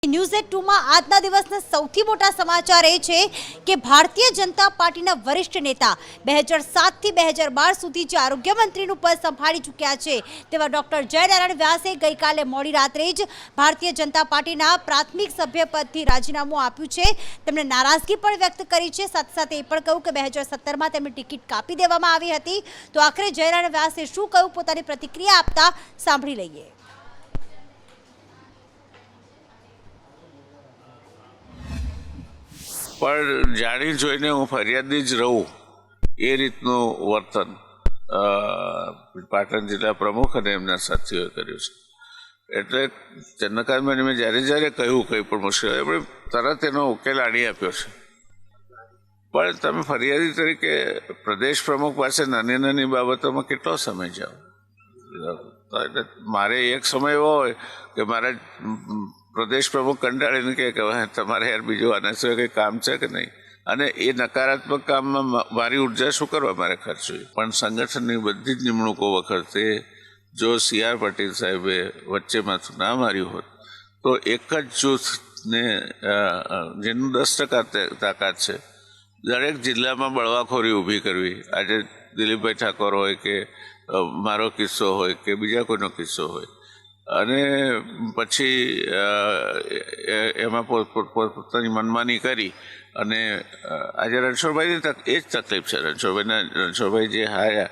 News at 2 માં આજના દિવસના સૌથી મોટા સમાચાર એ છે કે ભારતીય જનતા પાર્ટીના વરિષ્ઠ નેતા 2007 થી 2012 સુધી જે આરોગ્ય મંત્રીનું પદ સંભાળી ચૂક્યા છે તેવા ડોક્ટર જયનારાયણ વ્યાસે ગઈકાલે મોડી રાત્રે જ ભારતીય જનતા પાર્ટીના પ્રાથમિક સભ્યપદથી રાજીનામું આપ્યું છે। તેમણે નારાજગી પણ વ્યક્ત કરી છે, સાથે સાથે એ પણ કહ્યું કે 2017માં તેમની ટિકિટ કાપી દેવામાં આવી હતી। તો આખરે જયનારાયણ વ્યાસે શું કહ્યું, પોતાની પ્રતિક્રિયા આપતા સાંભળી લઈએ। पर जाणी जोईने हूँ फरियादी ज रहूँ ए रीतનું વર્તન પાટણ જિલ્લા પ્રમુખ અને એમના સાથીઓએ કર્યું છે। એટલે ચંદ્રકાંતભાઈને મેં જ્યારે જ્યારે કહ્યું કંઈ પણ મુશ્કેલ એમણે તરત એનો ઉકેલ આણી આપ્યો છે। પણ તમે ફરિયાદી તરીકે પ્રદેશ પ્રમુખ પાસે નાની નાની બાબતોમાં કેટલો સમય જાઓ? એટલે મારે એક સમય એવો હોય કે મારા પ્રદેશ પ્રમુખ કંટાળીને કે તમારે યાર બીજું આના સિવાય કંઈ કામ છે કે નહીં, અને એ નકારાત્મક કામમાં મારી ઉર્જા શું કરવા મારે ખર્ચવી? પણ સંગઠનની બધી જ નિમણૂકો વખતે જો CR પાટીલ સાહેબે વચ્ચે માથું ના માર્યું હોત તો એક જ જૂથને જેનું 10% તાકાત છે દરેક જિલ્લામાં બળવાખોરી ઊભી કરવી। આજે દિલીપભાઈ ઠાકોર હોય કે મારો કિસ્સો હોય કે બીજા કોઈનો કિસ્સો હોય, અને પછી એમાં પોતાની મનમાની કરી અને આજે રણછોડભાઈની એ જ તકલીફ છે। રણછોડભાઈ જે હાર્યા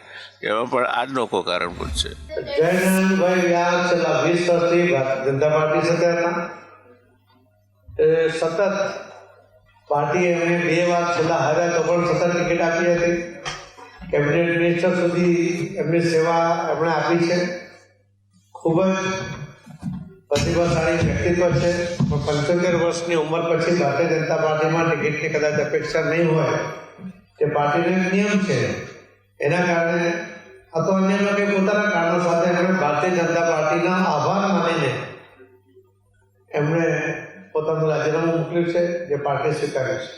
એમાં પણ આ જ લોકો કારણભૂત છે। જયનારાયણભાઈ વ્યાસ છેલ્લા 20 વર્ષથી ભારતીય જનતા પાર્ટી સાથે હતા। સતત પાર્ટીએ એમને 2 વાર છેલ્લા હાર્યા તો પણ સતત ટિકિટ આપી હતી। કેબિનેટ મિનિસ્ટર સુધી એમની સેવા એમણે આપી છે। ખૂબ જ પ્રતિભાશાળી વ્યક્તિત્વ છે, પણ 75 વર્ષની ઉંમર પછી ભારતીય જનતા પાર્ટીમાં ટિકિટની કદાચ અપેક્ષા નહીં હોય તે પાર્ટીનો એક નિયમ છે। એના કારણે અથવા અન્ય લોકો પોતાના કારણો સાથે એમણે ભારતીય જનતા પાર્ટીના આભાર માનીને એમણે પોતાનું રાજીનામું મોકલ્યું છે, જે પાર્ટી સ્વીકાર્યું છે।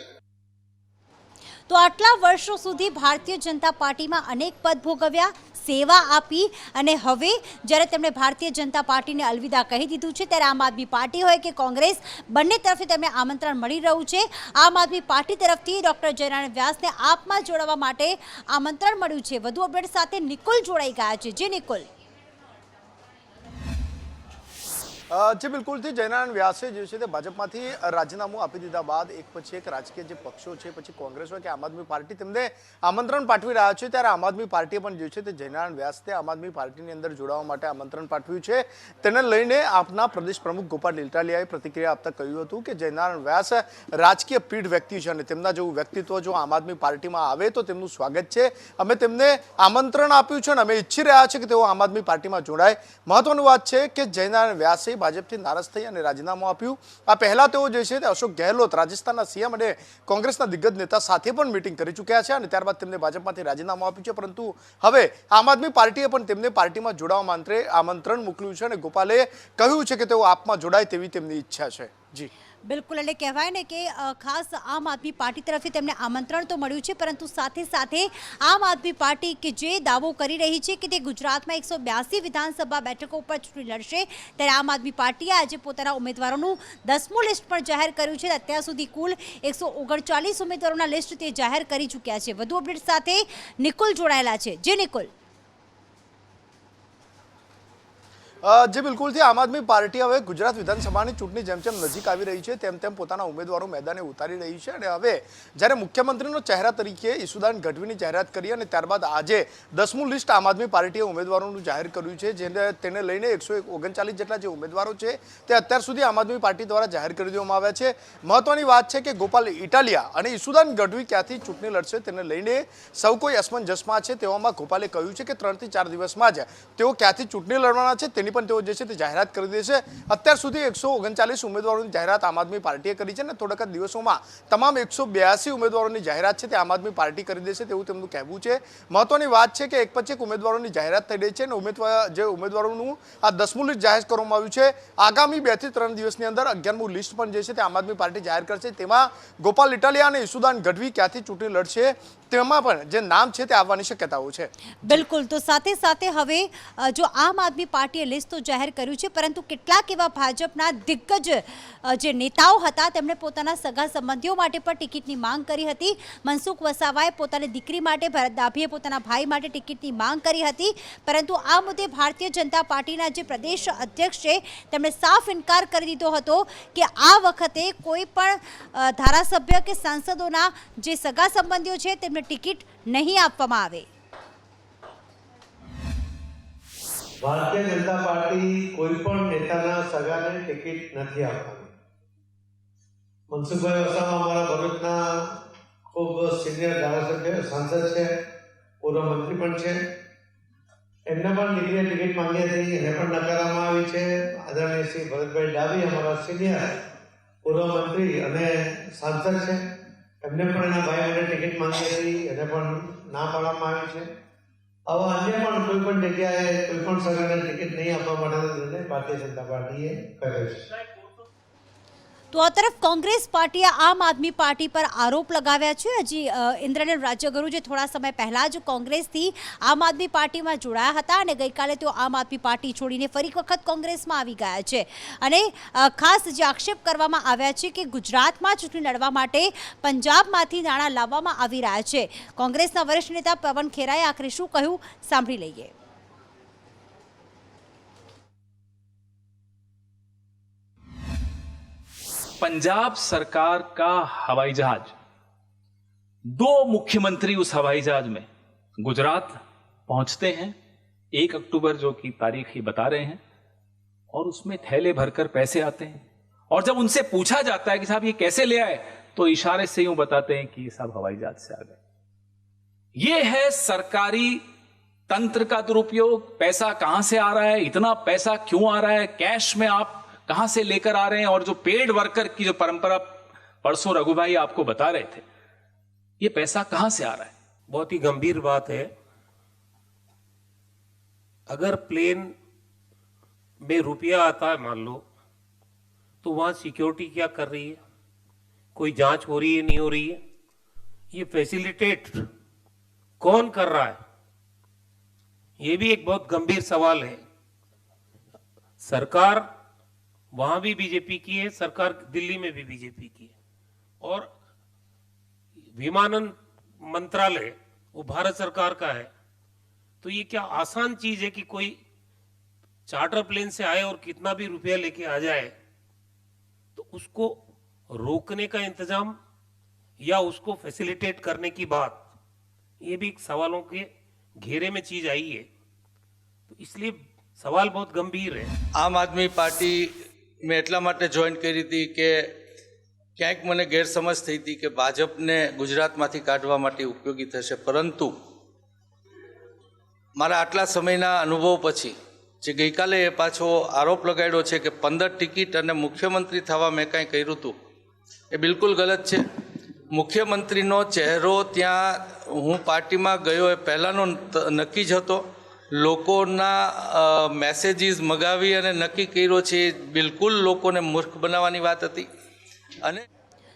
તો આટલા વર્ષો સુધી ભારતીય જનતા પાર્ટીમાં અનેક પદ ભોગવ્યા, સેવા આપી, અને હવે જ્યારે તેમણે ભારતીય જનતા પાર્ટીને અલવિદા કહી દીધું છે ત્યારે આમ આદમી પાર્ટી હોય કે કોંગ્રેસ બંને તરફથી તેમને આમંત્રણ મળી રહ્યું છે। આમ આદમી પાર્ટી તરફથી ડોક્ટર જયનારાયણ વ્યાસને આપમાં જોડાવા માટે આમંત્રણ મળ્યું છે। વધુ અપડેટ સાથે નિકુલ જોડાઈ ગયા છે। જે નિકુલ, જે બિલકુલથી જયનારાયણ વ્યાસે જે છે તે ભાજપમાંથી રાજીનામું આપી દીધા બાદ એક પછી એક રાજકીય જે પક્ષો છે, પછી કોંગ્રેસ હોય કે આમ આદમી પાર્ટી, તેમને આમંત્રણ પાઠવી રહ્યા છે। ત્યારે આમ આદમી પાર્ટીએ પણ જે છે તે જયનારાયણ વ્યાસને આમ આદમી પાર્ટીની અંદર જોડાવા માટે આમંત્રણ પાઠવ્યું છે। તેને લઈને આપના પ્રદેશ પ્રમુખ ગોપાલ ઇટાલિયાએ પ્રતિક્રિયા આપતા કહ્યું હતું કે જયનારાયણ વ્યાસ રાજકીય પીઢ વ્યક્તિ છે અને તેમના જેવું વ્યક્તિત્વ જો આમ આદમી પાર્ટીમાં આવે તો તેમનું સ્વાગત છે। અમે તેમને આમંત્રણ આપ્યું છે અને અમે ઈચ્છી રહ્યા છીએ કે તેઓ આમ આદમી પાર્ટીમાં જોડાય। મહત્વની વાત છે કે જયનારાયણ વ્યાસે ભાજપથી નારાજ થઈ અને રાજીનામું આપ્યું। આ પહેલા તેઓ જે છે તે અશોક ગેહલોત, રાજસ્થાનના CM અને કોંગ્રેસના દિગ્ગજ નેતા સાથે પણ મીટિંગ કરી ચૂક્યા છે અને ત્યારબાદ તેમને ભાજપમાંથી રાજીનામું આપ્યું છે। પરંતુ હવે આમ આદમી પાર્ટીએ પણ તેમને પાર્ટીમાં જોડાવા માટે આમંત્રણ મોકલ્યું છે અને ગોપાલે કહ્યું છે કે તેઓ આપમાં જોડાય તેવી તેમની ઈચ્છા છે। જી બિલકુલ, એટલે કહેવાય ને કે ખાસ આમ આદમી પાર્ટી તરફથી તેમને આમંત્રણ તો મળ્યું છે, પરંતુ સાથે સાથે આમ આદમી પાર્ટી કે જે દાવો કરી રહી છે કે તે ગુજરાતમાં 182 વિધાનસભા બેઠકો ઉપર ચૂંટણી લડશે, ત્યારે આમ આદમી પાર્ટીએ આજે પોતાના ઉમેદવારોનું 10મું લિસ્ટ પણ જાહેર કર્યું છે। અત્યાર સુધી કુલ 139 ઉમેદવારોના લિસ્ટ તે જાહેર કરી ચૂક્યા છે। વધુ અપડેટ સાથે નિકુલ જોડાયેલા છે। જે નિકુલ, જે બિલકુલથી આમ આદમી પાર્ટી હવે ગુજરાત વિધાનસભાની ચૂંટણી જેમ જેમ નજીક આવી રહી છે તેમ તેમ પોતાના ઉમેદવારો મેદાને ઉતારી રહી છે। અને હવે જ્યારે મુખ્યમંત્રીનો ચહેરા તરીકે ઈસુદાન ગઢવીની જાહેરાત કરી અને ત્યારબાદ આજે 10મું લિસ્ટ આમ આદમી પાર્ટીએ ઉમેદવારોનું જાહેર કર્યું છે, તેને લઈને 139 જેટલા જે ઉમેદવારો છે તે અત્યાર સુધી આમ આદમી પાર્ટી દ્વારા જાહેર કરી દેવામાં આવ્યા છે। મહત્વની વાત છે કે ગોપાલ ઇટાલિયા અને ઈસુદાન ગઢવી ક્યાંથી ચૂંટણી લડશે તેને લઈને સૌ કોઈ અસમંજસમાં છે। તેવામાં ગોપાલે કહ્યું છે કે 3 થી 4 દિવસમાં જ તેઓ ક્યાંથી ચૂંટણી લડવાના છે તેની પણ તેઓ જે છે તે જાહેરાત કરી દેશે। અત્યાર સુધી 139 ઉમેદવારોની જાહેરાત આમ આદમી પાર્ટીએ કરી છે અને થોડાક જ દિવસોમાં તમામ 182 ઉમેદવારોની જાહેરાત છે તે આમ આદમી પાર્ટી કરી દેશે તેવું તેમનું કહેવું છે। મહત્વની વાત છે કે એક પછી એક ઉમેદવારોની જાહેરાત થઈ રહી છે અને ઉમેદવારોનું આ 10મું લિસ્ટ જાહેર કરવામાં આવ્યું છે। આગામી 2 થી 3 દિવસની અંદર 11મું લિસ્ટ પણ જે છે તે આમ આદમી પાર્ટી જાહેર કરશે। તેમાં ગોપાલ ઇટાલિયા અને ઈસુદાન ગઢવી ક્યાંથી ચૂંટણી લડશે તેમાં પણ જે નામ છે તે આવવાની શક્યતાઓ છે। બિલકુલ, તો સાથે સાથે હવે જો આમ આદમી પાર્ટીએ લિસ્ટ રેસ તો જાહેર કર્યું છે, પરંતુ કેટલાક એવા ભાજપના દિગ્ગજ જે નેતાઓ હતા તેમણે પોતાના સગા સંબંધીઓ માટે પણ ટિકિટની માંગ કરી હતી. મનસુખ વસાવાએ પોતાની દીકરી માટે, ભરત ડાભીએ પોતાના ભાઈ માટે ટિકિટની માંગ કરી હતી, પરંતુ આ મુદ્દે ભારતીય જનતા પાર્ટીના જે પ્રદેશ અધ્યક્ષ છે તેમણે સાફ ઇનકાર કરી દીધો હતો કે આ વખતે કોઈ પણ ધારાસભ્ય કે સાંસદોના જે સગા સંબંધીઓ છે તેમને ટિકિટ નહીં આપવામાં આવે. ભારતીય જનતા પાર્ટી કોઈ પણ નેતાના સગાને ટિકિટ નથી આપવાની. મનસુખભાઈ વસાવા અમારા ભરૂચના ખૂબ સિનિયર ધારાસભ્ય સાંસદ છે, પૂર્વ મંત્રી પણ છે. એમને પણ દીકરીએ ટિકિટ માંગી હતી, એને પણ નકારવામાં આવી છે. આદરણીય શ્રી ભરતભાઈ ડાભી અમારા સિનિયર પૂર્વ મંત્રી અને સાંસદ છે, એમને પણ એના ભાઈ માટે ટિકિટ માંગી હતી, એને પણ ના પાડવામાં આવી છે. આવા અન્ય પણ કોઈ પણ જગ્યાએ કોઈ પણ સગાને ટિકિટ નહીં આપવા માટેનો નિર્ણય ભારતીય જનતા પાર્ટીએ કર્યો છે. તો આ તરફ કોંગ્રેસ પાર્ટીએ આમ આદમી પાર્ટી પર આરોપ લગાવ્યા છે. હજી ઇન્દ્રનીલ રાજ્યગુરુ જે થોડા સમય પહેલાં જ કોંગ્રેસથી આમ આદમી પાર્ટીમાં જોડાયા હતા અને ગઈકાલે તેઓ આમ આદમી પાર્ટી છોડીને ફરી વખત કોંગ્રેસમાં આવી ગયા છે. અને ખાસ જે આક્ષેપ કરવામાં આવ્યા છે કે ગુજરાતમાં ચૂંટણી લડવા માટે પંજાબમાંથી નાણાં લાવવામાં આવી રહ્યા છે. કોંગ્રેસના વરિષ્ઠ નેતા પવન ખેરાએ આખરે શું કહ્યું સાંભળી લઈએ. पंजाब सरकार का हवाई जहाज, 2 मुख्यमंत्री उस हवाई जहाज में गुजरात पहुंचते हैं 1 अक्टूबर जो कि तारीख ही बता रहे हैं, और उसमें थैले भरकर पैसे आते हैं. और जब उनसे पूछा जाता है कि साहब ये कैसे ले आए, तो इशारे से यूं बताते हैं कि ये सब हवाई जहाज से आ गए. ये है सरकारी तंत्र का दुरुपयोग. पैसा कहां से आ रहा है, इतना पैसा क्यों आ रहा है, कैश में आप कहां से लेकर आ रहे हैं, और जो पेड वर्कर की जो परंपरा परसों रघु भाई आपको बता रहे थे, ये पैसा कहां से आ रहा है. बहुत ही गंभीर बात है. अगर प्लेन में रुपया आता है मान लो, तो वहां सिक्योरिटी क्या कर रही है, कोई जांच हो रही है, नहीं हो रही है, ये फैसिलिटेट कौन कर रहा है, ये भी एक बहुत गंभीर सवाल है. सरकार वहां भी बीजेपी की है, सरकार दिल्ली में भी बीजेपी की है, और विमानन मंत्रालय वो भारत सरकार का है. तो ये क्या आसान चीज है कि कोई चार्टर प्लेन से आए और कितना भी रुपया लेके आ जाए, तो उसको रोकने का इंतजाम या उसको फैसिलिटेट करने की बात, ये भी सवालों के घेरे में चीज आई है. तो इसलिए सवाल बहुत गंभीर है. આમ આદમી પાર્ટી મેં એટલા માટે જોઈન કરી હતી કે ક્યાંક મને ગેરસમજ થઈ હતી કે ભાજપને ગુજરાતમાંથી કાઢવા માટે ઉપયોગી થશે, પરંતુ મારા આટલા સમયના અનુભવ પછી જે ગઈકાલે એ પાછો આરોપ લગાડ્યો છે કે 15 ટિકિટ અને મુખ્યમંત્રી થવા મેં કાંઈ કર્યું હતું, એ બિલકુલ ગલત છે. મુખ્યમંત્રીનો ચહેરો ત્યાં હું પાર્ટીમાં ગયો એ પહેલાંનો નક્કી જ હતો. લોકોના મેસેજીસ મગાવી અને નક્કી કર્યો છે, બિલકુલ લોકોને મૂર્ખ બનાવવાની વાત હતી. અને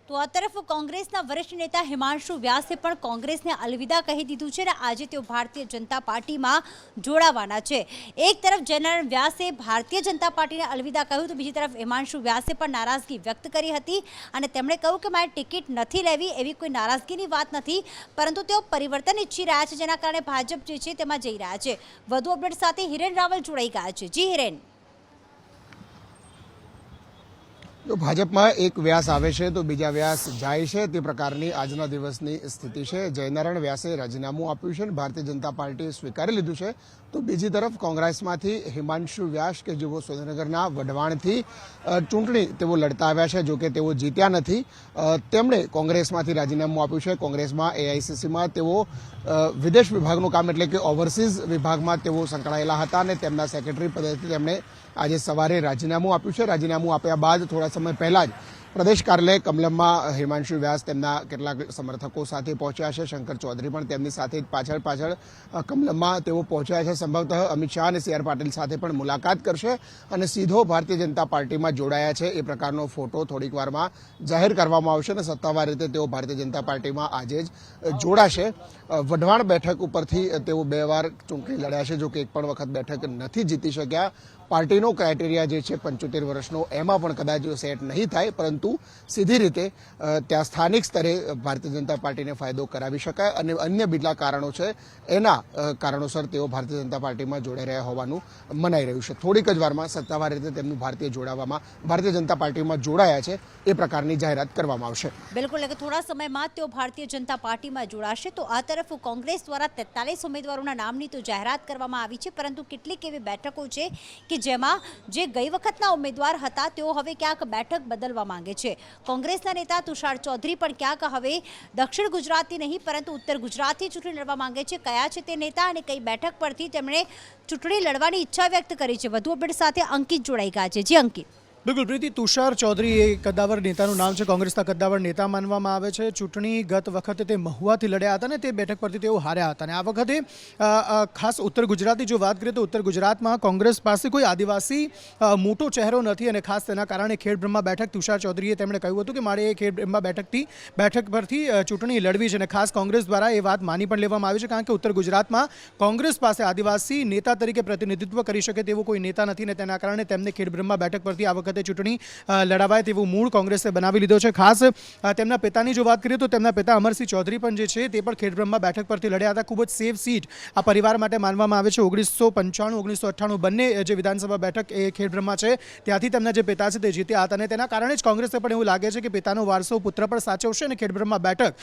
તો આ તરફ કોંગ્રેસના વરિષ્ઠ નેતા હિમાંશુ વ્યાસે પણ કોંગ્રેસને અલવિદા કહી દીધું છે અને આજે તેઓ ભારતીય જનતા પાર્ટીમાં જોડાવાના છે. એક તરફ જયનારાયણ વ્યાસે ભારતીય જનતા પાર્ટીને અલવિદા કહ્યું, તો બીજી તરફ હિમાંશુ વ્યાસે પણ નારાજગી વ્યક્ત કરી હતી અને તેમણે કહ્યું કે મારે ટિકિટ નથી લેવી, એવી કોઈ નારાજગીની વાત નથી, પરંતુ તેઓ પરિવર્તન ઈચ્છી રહ્યા છે, જેના કારણે ભાજપ જે છે તેમાં જઈ રહ્યા છે. વધુ અપડેટ સાથે હિરેન રાવલ જોડાઈ ગયા છે. જી હિરેન. જો ભાજપમાં એક વ્યાસ આવે છે તો બીજા વ્યાસ જાય છે, તે પ્રકારની આજના દિવસની સ્થિતિ છે. જયનારાયણ વ્યાસે રાજીનામું આપ્યું છે અને ભારતીય જનતા પાર્ટીએ સ્વીકારી લીધું છે. તો બીજી તરફ કોંગ્રેસમાંથી હિમાંશુ વ્યાસ કે જેઓ સુરેન્દ્રનગરના વઢવાણથી ચૂંટણી તેઓ લડતા આવ્યા છે, જોકે તેઓ જીત્યા નથી, તેમણે કોંગ્રેસમાંથી રાજીનામું આપ્યું છે. કોંગ્રેસમાં એઆઈસીસીમાં તેઓ વિદેશ વિભાગનું કામ એટલે કે ઓવરસીઝ વિભાગમાં તેઓ સંકળાયેલા હતા અને તેમના સેક્રેટરી પદેથી તેમણે આજે સવારે રાજીનામું આપ્યું છે. રાજીનામું આપ્યા બાદ થોડા સમય પહેલા જ પ્રદેશ કાર્યાલય કમલમમાં હિમાંશુ વ્યાસ તેમના કેટલાક સમર્થકો સાથે પહોંચ્યા છે. શંકર ચૌધરી પણ તેમની સાથે પાછળ કમલમમાં તેઓ પહોંચ્યા છે. સંભવતઃ અમિત શાહ અને સી આર પાટીલ સાથે પણ મુલાકાત કરશે અને સીધો ભારતીય જનતા પાર્ટીમાં જોડાયા છે એ પ્રકારનો ફોટો થોડીક વારમાં જાહેર કરવામાં આવશે અને સત્તાવાર રીતે તેઓ ભારતીય જનતા પાર્ટીમાં આજે જ જોડાશે. વઢવાણ બેઠક ઉપરથી તેઓ 2 વાર ચૂંટણી લડ્યા છે, જો કે એક પણ વખત બેઠક નથી જીતી શક્યા. પાર્ટીનો ક્રાઇટેરિયા જે છે 75 વર્ષનો એમાં પણ કદાચ સેટ નહીં થાય, પરંતુ સીધી રીતે ત્યાં સ્થાનિક સ્તરે ભારતીય જનતા પાર્ટીને ફાયદો કરાવી શકાય અને અન્ય બીજા કારણો છે એના કારણોસર તેઓ ભારતીય જનતા પાર્ટીમાં જોડાઈ રહ્યા હોવાનું મનાઈ રહ્યું છે. થોડીક જ વારમાં સત્તાવાર રીતે તેમનું ભારતીય જનતા પાર્ટીમાં જોડાયા છે એ પ્રકારની જાહેરાત કરવામાં આવશે. બિલકુલ, એટલે થોડા સમયમાં તેઓ ભારતીય જનતા પાર્ટીમાં જોડાશે. તો આ તરફ કોંગ્રેસ દ્વારા 43 ઉમેદવારોના નામની તો જાહેરાત કરવામાં આવી છે, પરંતુ કેટલીક એવી બેઠકો છે કે જેમાં જે ગઈ વખતના ઉમેદવાર હતા તેઓ હવે ક્યાંક બેઠક બદલવા માંગે છે. કોંગ્રેસના નેતા તુષાર ચૌધરી પણ ક્યાંક હવે દક્ષિણ ગુજરાતથી નહીં પરંતુ ઉત્તર ગુજરાતથી ચૂંટણી લડવા માંગે છે. કયા છે તે નેતા અને કઈ બેઠક પરથી તેમણે ચૂંટણી લડવાની ઈચ્છા વ્યક્ત કરી છે? વધુ અપડેટ સાથે અંકિત જોડાઈ ગયા છે. જી અંકિત. બિલકુલ પ્રીતિ, તુષાર ચૌધરી એ કદ્દાવર નેતાનું નામ છે, કોંગ્રેસના કદ્દાવર નેતા માનવામાં આવે છે. ચૂંટણી ગત વખતે તે મહુવાથી લડ્યા હતા અને તે બેઠક પરથી તેઓ હાર્યા હતા. અને આ વખતે ખાસ ઉત્તર ગુજરાતની જો વાત કરીએ તો ઉત્તર ગુજરાતમાં કોંગ્રેસ પાસે કોઈ આદિવાસી મોટો ચહેરો નથી અને ખાસ તેના કારણે ખેડબ્રહ્મા બેઠક તુષાર ચૌધરીએ તેમણે કહ્યું હતું કે મારે એ ખેડબ્રહ્મા બેઠક પરથી ચૂંટણી લડવી છે અને ખાસ કોંગ્રેસ દ્વારા એ વાત માની પણ લેવામાં આવી છે, કારણ કે ઉત્તર ગુજરાતમાં કોંગ્રેસ પાસે આદિવાસી નેતા તરીકે પ્રતિનિધિત્વ કરી શકે તેવો કોઈ નેતા નથી અને તેના કારણે તેમને ખેડબ્રહ્મા બેઠક પરથી આ વખતે ચૂંટણી લડાવાય તેવું મૂળ કોંગ્રેસે બનાવી લીધો છે. ખાસ તેમના પિતાની જો વાત કરીએ તો તેમના પિતા અમરસિંહ ચૌધરી પણ જે છે તે પણ ખેડબ્રહ્મા બેઠક પરથી લડ્યા હતા. ખૂબ જ સેફ સીટ આ પરિવાર માટે માનવામાં આવે છે. 1995 1998 બંને જે વિધાનસભા બેઠક એ ખેડબ્રહ્મા છે ત્યાંથી તેમના જે પિતા છે તે જીત્યા હતા અને તેના કારણે જ કોંગ્રેસને પણ એવું લાગે છે કે પિતાનો વારસો પુત્ર પણ સાચવશે અને ખેડબ્રહ્મા બેઠક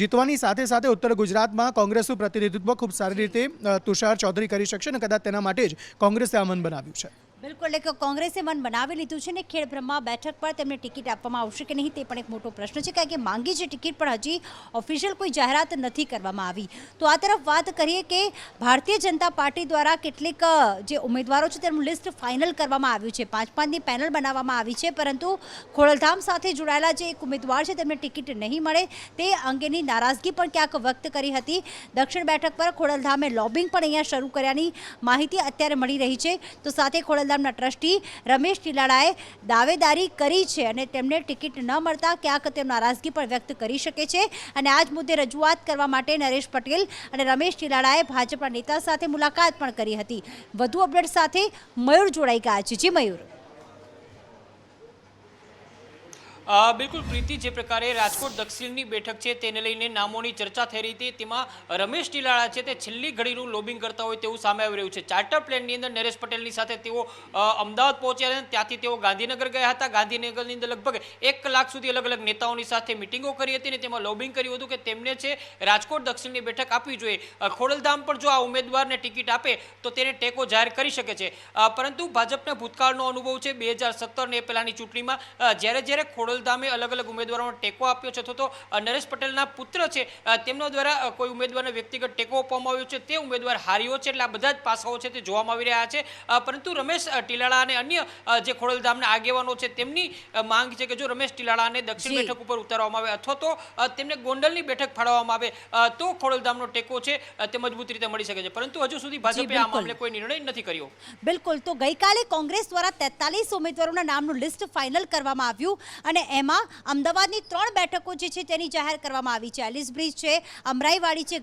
જીતવાની સાથે સાથે ઉત્તર ગુજરાતમાં કોંગ્રેસનું પ્રતિનિધિત્વ ખૂબ સારી રીતે તુષાર ચૌધરી કરી શકશે અને કદાચ તેના માટે જ કોંગ્રેસે આ મન બનાવ્યું છે. બિલકુલ, એટલે કોંગ્રેસે મન બનાવી લીધું છે ને ખેડબ્રહ્મા બેઠક પર તેમને ટિકિટ આપવામાં આવશે કે નહીં તે પણ એક મોટો પ્રશ્ન છે, કારણ કે માંગી છે ટિકિટ પણ હજી ઓફિશિયલ કોઈ જાહેરાત નથી કરવામાં આવી. તો આ તરફ વાત કરીએ કે ભારતીય જનતા પાર્ટી દ્વારા કેટલીક જે ઉમેદવારો છે તેમનું લિસ્ટ ફાઇનલ કરવામાં આવ્યું છે. 5-5ની પેનલ બનાવવામાં આવી છે, પરંતુ ખોડલધામ સાથે જોડાયેલા જે એક ઉમેદવાર છે તેમને ટિકિટ નહીં મળે તે અંગેની નારાજગી પણ ક્યાંક વ્યક્ત કરી હતી. દક્ષિણ બેઠક પર ખોડલધામે લોબિંગ પણ અહીંયા શરૂ કર્યાની માહિતી અત્યારે મળી રહી છે. તો સાથે ખોડલધામ ટ્રસ્ટી રમેશ ટીલાળાએ દાવેદારી કરી છે અને તેમને ટિકિટ ન મળતા ક્યાંક તેમ નારાજગી પણ વ્યક્ત કરી શકે છે અને આ જ મુદ્દે રજૂઆત કરવા માટે નરેશ પટેલ અને રમેશ ટીલાળાએ ભાજપના નેતા સાથે મુલાકાત પણ કરી હતી. વધુ અપડેટ સાથે મયુર જોડાઈ ગયા છે. જી મયુર. બિલકુલ પ્રીતિ, જે પ્રકારે રાજકોટ દક્ષિણની બેઠક છે તેને લઈને નામોની ચર્ચા થઈ રહી હતી, તેમાં રમેશ ટીલાળા છે તે છેલ્લી ઘડીનું લોબિંગ કરતા હોય તેવું સામે આવી રહ્યું છે. ચાર્ટર પ્લેનની અંદર નરેશ પટેલની સાથે તેઓ અમદાવાદ પહોંચ્યા અને ત્યાંથી તેઓ ગાંધીનગર ગયા હતા. ગાંધીનગરની અંદર લગભગ 1 કલાક સુધી અલગ અલગ નેતાઓની સાથે મિટિંગો કરી હતી અને તેમાં લોબિંગ કર્યું હતું કે તેમને છે રાજકોટ દક્ષિણની બેઠક આપવી જોઈએ. ખોડલધામ પણ જો આ ઉમેદવારને ટિકિટ આપે તો તેને ટેકો જાહેર કરી શકે છે, પરંતુ ભાજપને ભૂતકાળનો અનુભવ છે 2017 ને પહેલાની ચૂંટણીમાં જ્યારે ખોડલધામે અલગ અલગ ઉમેદવારોનો ટેકો આપ્યો છે અથવા તો નરેશ પટેલના પુત્ર છે તેમના દ્વારા કોઈ ઉમેદવારને વ્યક્તિગત ટેકો આપવામાં આવ્યો છે, તે ઉમેદવાર હાર્યો છે. એટલે આ બધા જ પાસાઓ છે તે જોવામાં આવી રહ્યા છે. પરંતુ રમેશ ટીલાળા અને અન્ય જે ખોડલધામના આગેવાનો છે તેમની માંગ છે કે જો રમેશ ટીલાળાને દક્ષિણ બેઠક ઉપર ઉતારવામાં આવે અથવા તો તેમને ગોંડલની બેઠક ફાળવવામાં આવે તો ખોડલધામનો ટેકો છે તે મજબૂત રીતે મળી શકે છે. પરંતુ હજુ સુધી ભાજપે આ મામલે કોઈ નિર્ણય નથી કર્યો. બિલકુલ, તો ગઈકાલે કોંગ્રેસ દ્વારા 43 ઉમેદવારોના નામનું લિસ્ટ ફાઇનલ કરવામાં આવ્યું અને એમાં અમદાવાદની 3 બેઠકો જે છે તેની જાહેર કરવામાં આવી છે. એલિસ બ્રિજ છે, અમરાઈવાડી છે,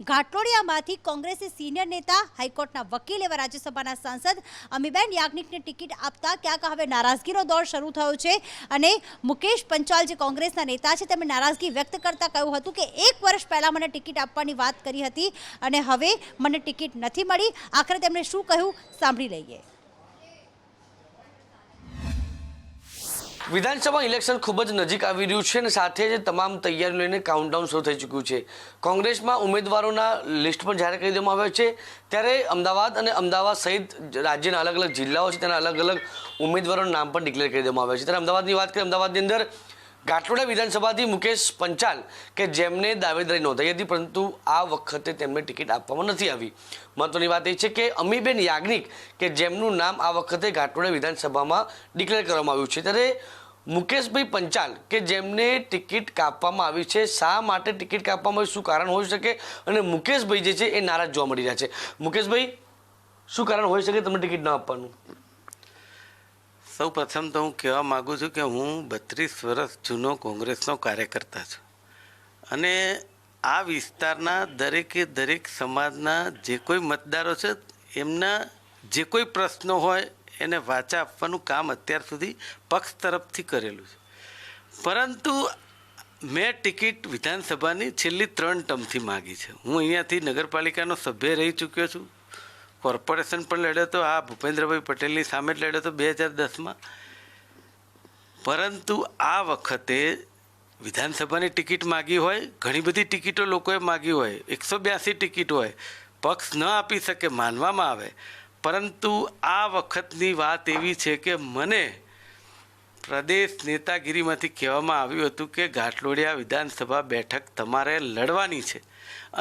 ઘાટલોડિયામાંથી કોંગ્રેસે સિનિયર નેતા હાઈકોર્ટના વકીલ એવા રાજ્યસભાના સાંસદ અમીબેન યાજ્ઞિકને ટિકિટ આપતા ક્યાંક હવે નારાજગીનો દોર શરૂ થયો છે અને મુકેશ પંચાલ જે કોંગ્રેસના નેતા છે તેમણે નારાજગી વ્યક્ત કરતા કહ્યું હતું કે 1 વર્ષ પહેલા મને ટિકિટ આપવાની વાત કરી હતી અને હવે મને ટિકિટ નથી મળી. આખરે તેમણે શું કહ્યું સાંભળી લઈએ. વિધાનસભા ઇલેક્શન ખૂબ જ નજીક આવી રહ્યું છે અને સાથે જ તમામ તૈયારીઓ લઈને કાઉન્ટડાઉન શરૂ થઈ ચૂક્યું છે. કોંગ્રેસમાં ઉમેદવારોના લિસ્ટ પણ જાહેર કરી દેવામાં આવ્યો છે, ત્યારે અમદાવાદ અને અમદાવાદ સહિત રાજ્યના અલગ અલગ જિલ્લાઓ છે તેના અલગ અલગ ઉમેદવારોના નામ પણ ડિક્લેર કરી દેવામાં આવ્યા છે. ત્યારે અમદાવાદની વાત કરીએ, અમદાવાદની અંદર ઘાટલોડિયા વિધાનસભાથી મુકેશ પંચાલ કે જેમને દાવેદારી નોંધાઈ હતી પરંતુ આ વખતે તેમને ટિકિટ આપવામાં નથી આવી. મહત્વની વાત એ છે કે અમીબેન યાજ્ઞિક કે જેમનું નામ આ વખતે ઘાટલોડિયા વિધાનસભામાં ડિક્લેર કરવામાં આવ્યું છે, ત્યારે મુકેશભાઈ પંચાલ કે જેમને ટિકિટ કાપવામાં આવી છે, શા માટે ટિકિટ કાપવામાં આવી, શું કારણ હોઈ શકે અને મુકેશભાઈ જે છે એ નારાજ જોવા મળી રહ્યા છે. મુકેશભાઈ, શું કારણ હોઈ શકે તમને ટિકિટ ન આપવાનું? સૌ પ્રથમ તો હું કહેવા માગું છું કે હું 32 વર્ષ જૂનો કોંગ્રેસનો કાર્યકર્તા છું અને આ વિસ્તારના દરેકે દરેક સમાજના જે કોઈ મતદારો છે એમના જે કોઈ પ્રશ્નો હોય એને વાચા આપવાનું કામ અત્યાર સુધી પક્ષ તરફથી કરેલું છે. પરંતુ મેં ટિકિટ વિધાનસભાની છેલ્લી 3 ટર્મથી માગી છે. હું અહીંયાથી નગરપાલિકાનો સભ્ય રહી ચૂક્યો છું, કોર્પોરેશન પણ લડ્યો હતો, આ ભૂપેન્દ્રભાઈ પટેલની સામે જ લડ્યો હતો 2010માં. પરંતુ આ વખતે વિધાનસભાની ટિકિટ માગી હોય, ઘણી બધી ટિકિટો લોકોએ માગી હોય, 182 ટિકિટ હોય, પક્ષ ન આપી શકે માનવામાં આવે. પરંતુ આ વખતની વાત એવી છે કે મને પ્રદેશ નેતાગીરીમાંથી કહેવામાં આવ્યું હતું કે ઘાટલોડિયા વિધાનસભા બેઠક તમારે લડવાની છે.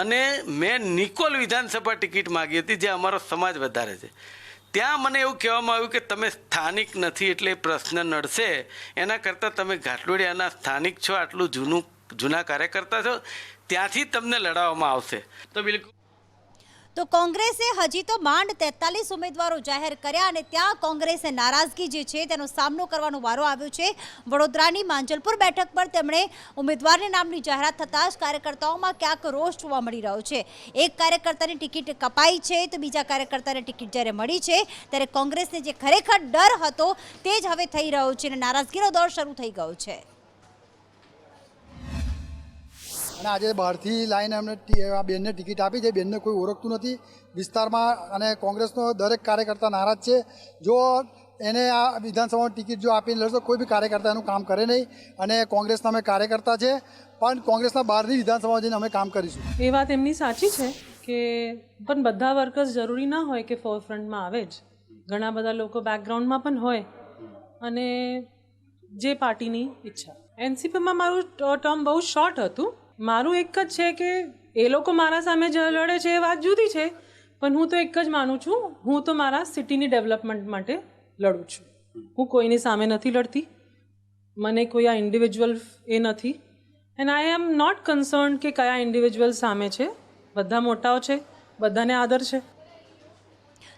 અને મેં નિકોલ વિધાનસભા ટિકિટ માગી હતી, જે અમારો સમાજ વધારે છે. ત્યાં મને એવું કહેવામાં આવ્યું કે તમે સ્થાનિક નથી એટલે પ્રશ્ન નડશે, એના કરતાં તમે ઘાટલોડિયાના સ્થાનિક છો, આટલું જૂના કાર્યકર્તા છો, ત્યાંથી તમને લડાવવામાં આવશે. તો બિલકુલ તો કોંગ્રેસે હજી તો માંડ 43 ઉમેદવારો જાહેર કર્યા અને ત્યાં કોંગ્રેસે નારાજગી જે છે તેનો સામનો કરવાનો વારો આવ્યો છે. વડોદરાની માંજલપુર બેઠક પર તેમણે ઉમેદવારના નામની જાહેરાત થતાં જ કાર્યકર્તાઓમાં ક્યાંક રોષ જોવા મળી રહ્યો છે. એક કાર્યકર્તાની ટિકિટ કપાઈ છે તો બીજા કાર્યકર્તાને ટિકિટ જ્યારે મળી છે ત્યારે કોંગ્રેસને જે ખરેખર ડર હતો તે જ હવે થઈ રહ્યો છે અને નારાજગીનો દોર શરૂ થઈ ગયો છે. અને આજે બહારથી લાઈને અમને આ બેનને ટિકિટ આપી છે. બેનને કોઈ ઓળખતું નથી વિસ્તારમાં અને કોંગ્રેસનો દરેક કાર્યકર્તા નારાજ છે. જો એને આ વિધાનસભાની ટિકિટ જો આપીને લડશે કોઈ બી કાર્યકર્તા એનું કામ કરે નહીં. અને કોંગ્રેસના અમે કાર્યકર્તા છે પણ કોંગ્રેસના બહારની વિધાનસભામાં જઈને અમે કામ કરીશું. એ વાત એમની સાચી છે કે પણ બધા વર્કર્સ જરૂરી ના હોય કે ફોરફ્રન્ટમાં આવે જ. ઘણા બધા લોકો બેકગ્રાઉન્ડમાં પણ હોય અને જે પાર્ટીની ઈચ્છા. એનસીપીમાં મારું ટર્મ બહુ શોર્ટ હતું. મારું એક જ છે કે એ લોકો મારા સામે જ લડે છે એ વાત જુદી છે, પણ હું તો એક જ માનું છું, હું તો મારા સિટીની ડેવલપમેન્ટ માટે લડું છું. હું કોઈની સામે નથી લડતી, મને કોઈ આ ઇન્ડિવિજ્યુઅલ એ નથી. And I am not concern કે કયા ઇન્ડિવિજ્યુઅલ સામે છે. બધા મોટાઓ છે, બધાને આદર છે.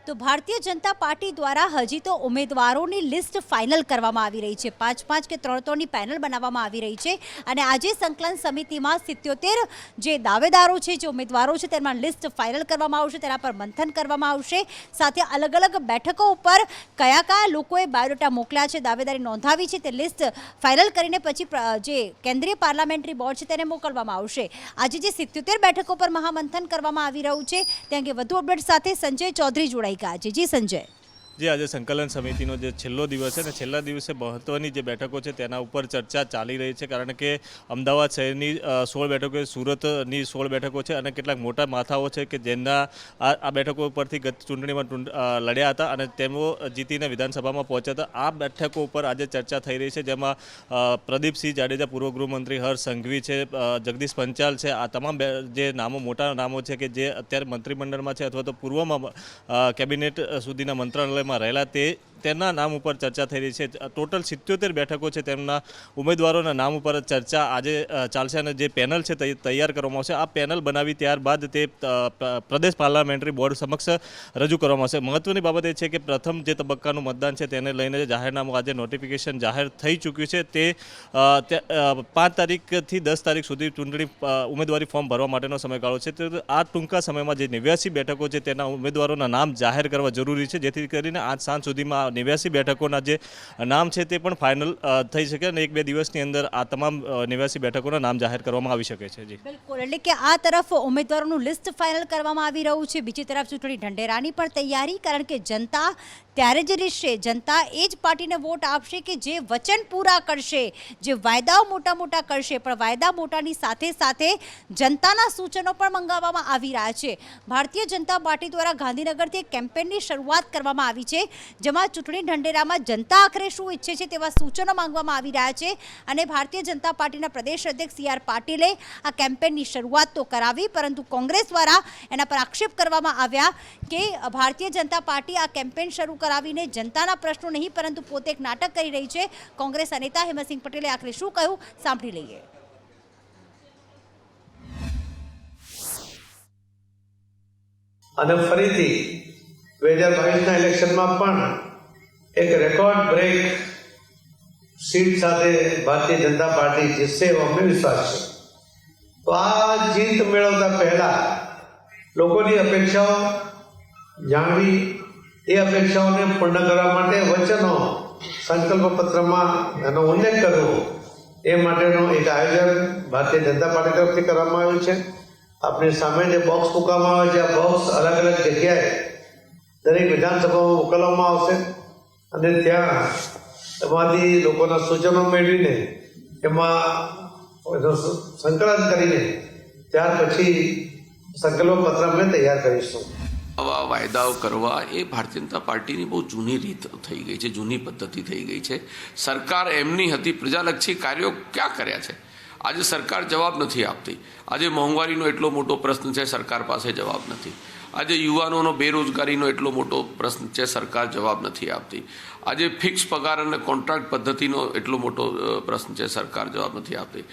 તો ભારતીય જનતા પાર્ટી દ્વારા હજી તો ઉમેદવારોની લિસ્ટ ફાઇનલ કરવામાં આવી રહી છે. 5-5 કે 3-3ની પેનલ બનાવવામાં આવી રહી છે અને આજે સંકલન સમિતિમાં 77 જે દાવેદારો છે, જે ઉમેદવારો છે તેમાં લિસ્ટ ફાઇનલ કરવામાં આવશે, તેના પર મંથન કરવામાં આવશે. સાથે અલગ અલગ બેઠકો ઉપર કયા કયા લોકોએ બાયોડેટા મોકલ્યા છે, દાવેદારી નોંધાવી છે, તે લિસ્ટ ફાઇનલ કરીને પછી જે કેન્દ્રીય પાર્લામેન્ટરી બોર્ડ છે તેને મોકલવામાં આવશે. આજે જે 77 બેઠકો પર મહામંથન કરવામાં આવી રહ્યું છે તે અંગે વધુ અપડેટ સાથે સંજય ચૌધરી જોડાઈ ગયા છે. જી સંજય. જે આજે સંકલન સમિતિનો જે છેલ્લો દિવસ છે ને છેલ્લા દિવસે મહત્ત્વની જે બેઠકો છે તેના ઉપર ચર્ચા ચાલી રહી છે. કારણ કે અમદાવાદ શહેરની 16 બેઠકો, સુરતની 16 બેઠકો છે અને કેટલાક મોટા માથાઓ છે કે જેના આ બેઠકો પરથી ગત ચૂંટણીમાં લડ્યા હતા અને તેઓ જીતીને વિધાનસભામાં પહોંચ્યા હતા. આ બેઠકો ઉપર આજે ચર્ચા થઈ રહી છે, જેમાં પ્રદીપસિંહ જાડેજા, પૂર્વ ગૃહમંત્રી હર્ષ સંઘવી છે, જગદીશ પંચાલ છે. આ તમામ જે નામો, મોટા નામો છે કે જે અત્યારે મંત્રીમંડળમાં છે અથવા તો પૂર્વમાં કેબિનેટ સુધીના મંત્રાલયમાં રહેલા તેના નામ ઉપર ચર્ચા થઈ રહી છે. ટોટલ 77 બેઠકો છે, તેમના ઉમેદવારોના નામ ઉપર ચર્ચા આજે ચાલશે અને જે પેનલ છે તૈયાર કરવામાં આવશે. આ પેનલ બનાવી ત્યારબાદ તે પ્રદેશ પાર્લામેન્ટરી બોર્ડ સમક્ષ રજૂ કરવામાં આવશે. મહત્વની બાબત એ છે કે પ્રથમ જે તબક્કાનું મતદાન છે તેને લઈને જાહેરનામું આજે નોટિફિકેશન જાહેર થઈ ચૂક્યું છે. તે 5 તારીખથી 10 તારીખ સુધી ચૂંટણી ઉમેદવારી ફોર્મ ભરવા માટેનો સમયગાળો છે. તો આ ટૂંકા સમયમાં જે 89 બેઠકો છે તેના ઉમેદવારોના નામ જાહેર કરવા જરૂરી છે, જેથી કરીને આજ સાંજ સુધીમાં 89 બેઠકોના જે નામ છે તે પણ ફાઇનલ થઈ શકે અને 1-2 દિવસની અંદર આ તમામ 89 બેઠકોના નામ જાહેર કરવામાં આવી શકે છે. જી બિલકુલ. એટલે કે આ તરફ ઉમેદવારોનું લિસ્ટ ફાઇનલ કરવામાં આવી રહ્યું છે, બીજી તરફ ચૂંટણી ઢંઢેરાની પણ તૈયારી. કારણ કે જનતા ત્યારે જ રીતશે, જનતા એ જ પાર્ટીને વોટ આપશે કે જે વચન પૂરા કરશે, જે વાયદાઓ મોટા મોટા કરશે. પણ વાયદા મોટાની સાથે સાથે જનતાના સૂચનો પણ મંગાવવામાં આવી રહ્યા છે. ભારતીય જનતા પાર્ટી દ્વારા ગાંધીનગરથી એક કેમ્પેનની શરૂઆત કરવામાં આવી છે, જેમાં ચૂંટણી ઢંઢેરામાં જનતા આખરે શું ઈચ્છે છે તેવા સૂચનો માંગવામાં આવી રહ્યા છે. અને ભારતીય જનતા પાર્ટીના પ્રદેશ અધ્યક્ષ CR પાટીલે આ કેમ્પેનની શરૂઆત તો કરાવી, પરંતુ કોંગ્રેસ દ્વારા એના પર આક્ષેપ કરવામાં આવ્યા કે ભારતીય જનતા પાર્ટી આ કેમ્પેન શરૂ કરાવીને જનતાના પ્રશ્નો નહીં પરંતુ પોતે એક નાટક કરી રહી છે. કોંગ્રેસના નેતા હેમંતસિંહ પટેલે આખરે શું કહ્યું સાંભળી લઈએ. અને ફરીથી 2022ના ઇલેક્શનમાં પણ એક રેકોર્ડ બ્રેક સીટ સાથે ભારતીય જનતા પાર્ટી જીતશે એવો અમને વિશ્વાસ છે. તો આ જીત મેળવતા પહેલા લોકોની અપેક્ષાઓ જાણવી એ અપેક્ષાઓને પૂર્ણ કરવા માટે વચનો સંકલ્પ પત્રમાં એનો ઉલ્લેખ કરવો એ માટેનો એક આયોજન ભારતીય જનતા પાર્ટી તરફથી કરવામાં આવ્યું છે. આપણી સામે જે બોક્સ મૂકવામાં આવે છે, આ બોક્સ અલગ અલગ જગ્યાએ દરેક વિધાનસભામાં મોકલવામાં આવશે અને ત્યાં એમાંથી લોકોના સૂચનો મેળવીને એમાં સંકલન કરીને ત્યાર પછી સંકલ્પ પત્ર અમે તૈયાર કરીશું. આવા વાયદાઓ કરવા એ ભારતીય જનતા પાર્ટીની બહુ જૂની રીત થઈ ગઈ છે, જૂની પદ્ધતિ થઈ ગઈ છે. સરકાર એમની હતી, પ્રજાલક્ષી કાર્યો ક્યાં કર્યા છે? આજે સરકાર જવાબ નથી આપતી. આજે મોંઘવારીનો એટલો મોટો પ્રશ્ન છે, સરકાર પાસે જવાબ નથી. આજે યુવાનોનો બેરોજગારીનો એટલો મોટો પ્રશ્ન છે, સરકાર જવાબ નથી આપતી. આજે ફિક્સ પગાર અને કોન્ટ્રાક્ટ પદ્ધતિનો એટલો મોટો પ્રશ્ન છે, સરકાર જવાબ નથી આપતી.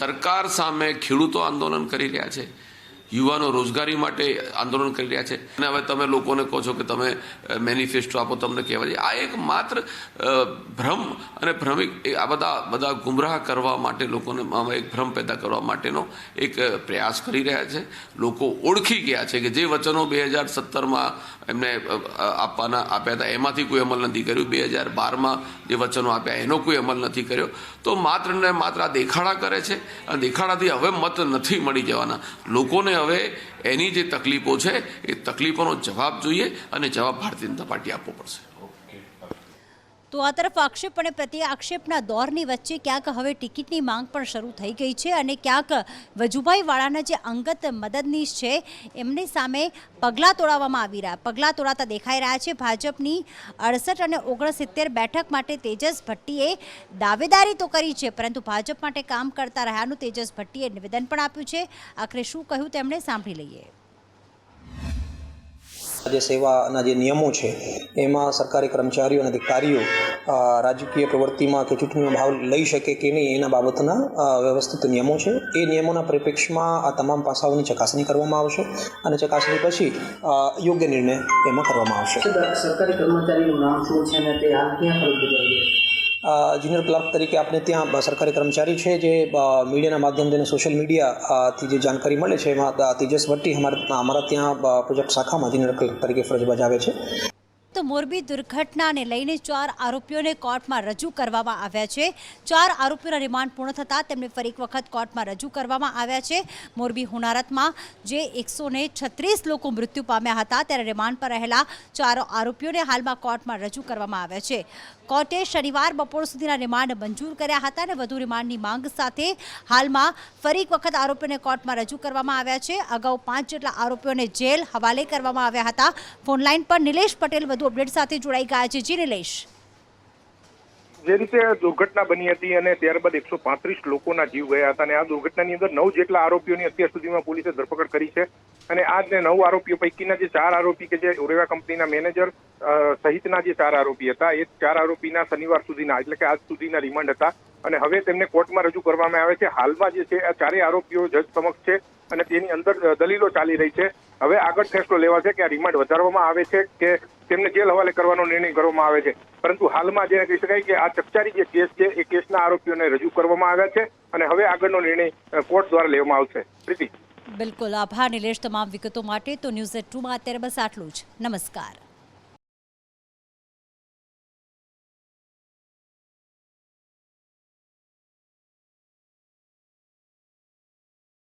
સરકાર સામે ખેડૂતો આંદોલન કરી રહ્યા છે, યુવાનો રોજગારી માટે આંદોલન કરી રહ્યા છે અને હવે તમે લોકોને કહો છો કે તમે મેનિફેસ્ટો આપો, તમને કહેવા છે. આ એક માત્ર ભ્રમ અને ભ્રમિક આ બધા ગુમરાહ કરવા માટે લોકોને એક ભ્રમ પેદા કરવા માટેનો એક પ્રયાસ કરી રહ્યા છે. લોકો ઓળખી ગયા છે કે જે વચનો 2017માં એમને આપ્યા હતા એમાંથી કોઈ અમલ નથી કર્યું, 2012માં જે વચનો આપ્યા એનો કોઈ અમલ નથી કર્યો. તો માત્ર ને માત્ર આ દેખાડા કરે છે અને દેખાડાથી હવે મત નથી મળી જવાના. લોકોને હવે એની જે તકલીફો છે એ તકલીફોનો જવાબ જોઈએ અને જવાબ ભારતીય જનતા પાર્ટી આપવો પડશે. તો આ તરફ આક્ષેપ અને પ્રતિ આક્ષેપના દોરની વચ્ચે ક્યાંક હવે ટિકિટની માંગ પણ શરૂ થઈ ગઈ છે અને ક્યાંક વજુભાઈ વાળાના જે અંગત મદદનીશ છે એમની સામે પગલાં તોડાતા દેખાઈ રહ્યા છે. ભાજપની 68 અને 69 બેઠક માટે તેજસ ભટ્ટીએ દાવેદારી તો કરી છે, પરંતુ ભાજપ માટે કામ કરતા રહ્યાનું તેજસ ભટ્ટીએ નિવેદન પણ આપ્યું છે. આખરે શું કહ્યું તેમણે સાંભળી લઈએ. જે સેવાના જે નિયમો છે એમાં સરકારી કર્મચારીઓ અને અધિકારીઓ રાજકીય પ્રવૃત્તિમાં કે ચૂંટણીમાં ભાગ લઈ શકે કે નહીં એના બાબતના વ્યવસ્થિત નિયમો છે. એ નિયમોના પરિપ્રેક્ષમાં આ તમામ પાસાઓની ચકાસણી કરવામાં આવશે અને ચકાસણી પછી યોગ્ય નિર્ણય એમાં કરવામાં આવશે. સરકારી કર્મચારીનું નામ શું છે અને તે હાલ ક્યાં ફરજ બજાવે છે? જુનિયર ક્લાર્ક તરીકે આપણે ત્યાં સરકારી કર્મચારી છે જે મીડિયાના માધ્યમથી સોશિયલ મીડિયાથી જે જાણકારી મળે છે એમાં તેજસ ભટ્ટી અમારા ત્યાં પ્રોજેક્ટ શાખામાં જુનિયર ક્લાર્ક તરીકે ફરજ બજાવે છે. તો મોરબી દુર્ઘટનાને લઈને 4 આરોપીઓને કોર્ટમાં રજૂ કરવામાં આવ્યા છે. 4 આરોપીઓના રિમાન્ડ પૂર્ણ થતાં તેમને ફરી એક વખત કોર્ટમાં રજૂ કરવામાં આવ્યા છે. મોરબી હોનારતમાં જે 136 લોકો મૃત્યુ પામ્યા હતા ત્યારે રિમાન્ડ પર રહેલા 4 આરોપીઓને હાલમાં કોર્ટમાં રજૂ કરવામાં આવ્યા છે. કોર્ટે શનિવાર બપોર સુધીના રિમાન્ડ મંજૂર કર્યા હતા અને વધુ રિમાન્ડની માંગ સાથે હાલમાં ફરી એક વખત આરોપીઓને કોર્ટમાં રજૂ કરવામાં આવ્યા છે. અગાઉ 5 જેટલા આરોપીઓને જેલ હવાલે કરવામાં આવ્યા હતા. ફોનલાઈન પર નિલેશ પટેલ વધુ અપડેટ સાથે જોડાઈ ગયા છે. જી નિલેશ. જે રીતે દુર્ઘટના બની હતી અને ત્યારબાદ 135 લોકોના જીવ ગયા હતા અને આ દુર્ઘટનાની અંદર 9 જેટલા આરોપીઓની અત્યાર સુધીમાં પોલીસે ધરપકડ કરી છે અને આ 9 આરોપીઓ પૈકીના જે 4 આરોપી કે જે ઓરેવા કંપનીના મેનેજર સહિતના જે 4 આરોપી હતા એ 4 આરોપીના શનિવાર સુધીના એટલે કે આજ સુધીના રિમાન્ડ હતા અને હવે તેમને કોર્ટમાં રજૂ કરવામાં આવે છે. હાલમાં જે છે આ 4 આરોપીઓ જજ સમક્ષ છે અને તેની અંદર દલીલો ચાલી રહી છે. હવે આગળ ફેસલો લેવા છે કે આ રિમાન્ડ વધારવામાં આવે છે કે તેમને જેલ હવાલે કરવાનો નિર્ણય કરવામાં આવે છે. પરંતુ હાલમાં જે કહી શકાય કે આ ચકચારી જે કેસ છે એ કેસના આરોપીઓને રજૂ કરવામાં આવ્યા છે અને હવે આગળનો નિર્ણય કોર્ટ દ્વારા લેવામાં આવશે. પ્રીતિ. બિલકુલ આભાર નિલેશ તમામ વિગતો માટે. તો ન્યૂઝ 2માં અત્યારે બસ આટલું જ. નમસ્કાર.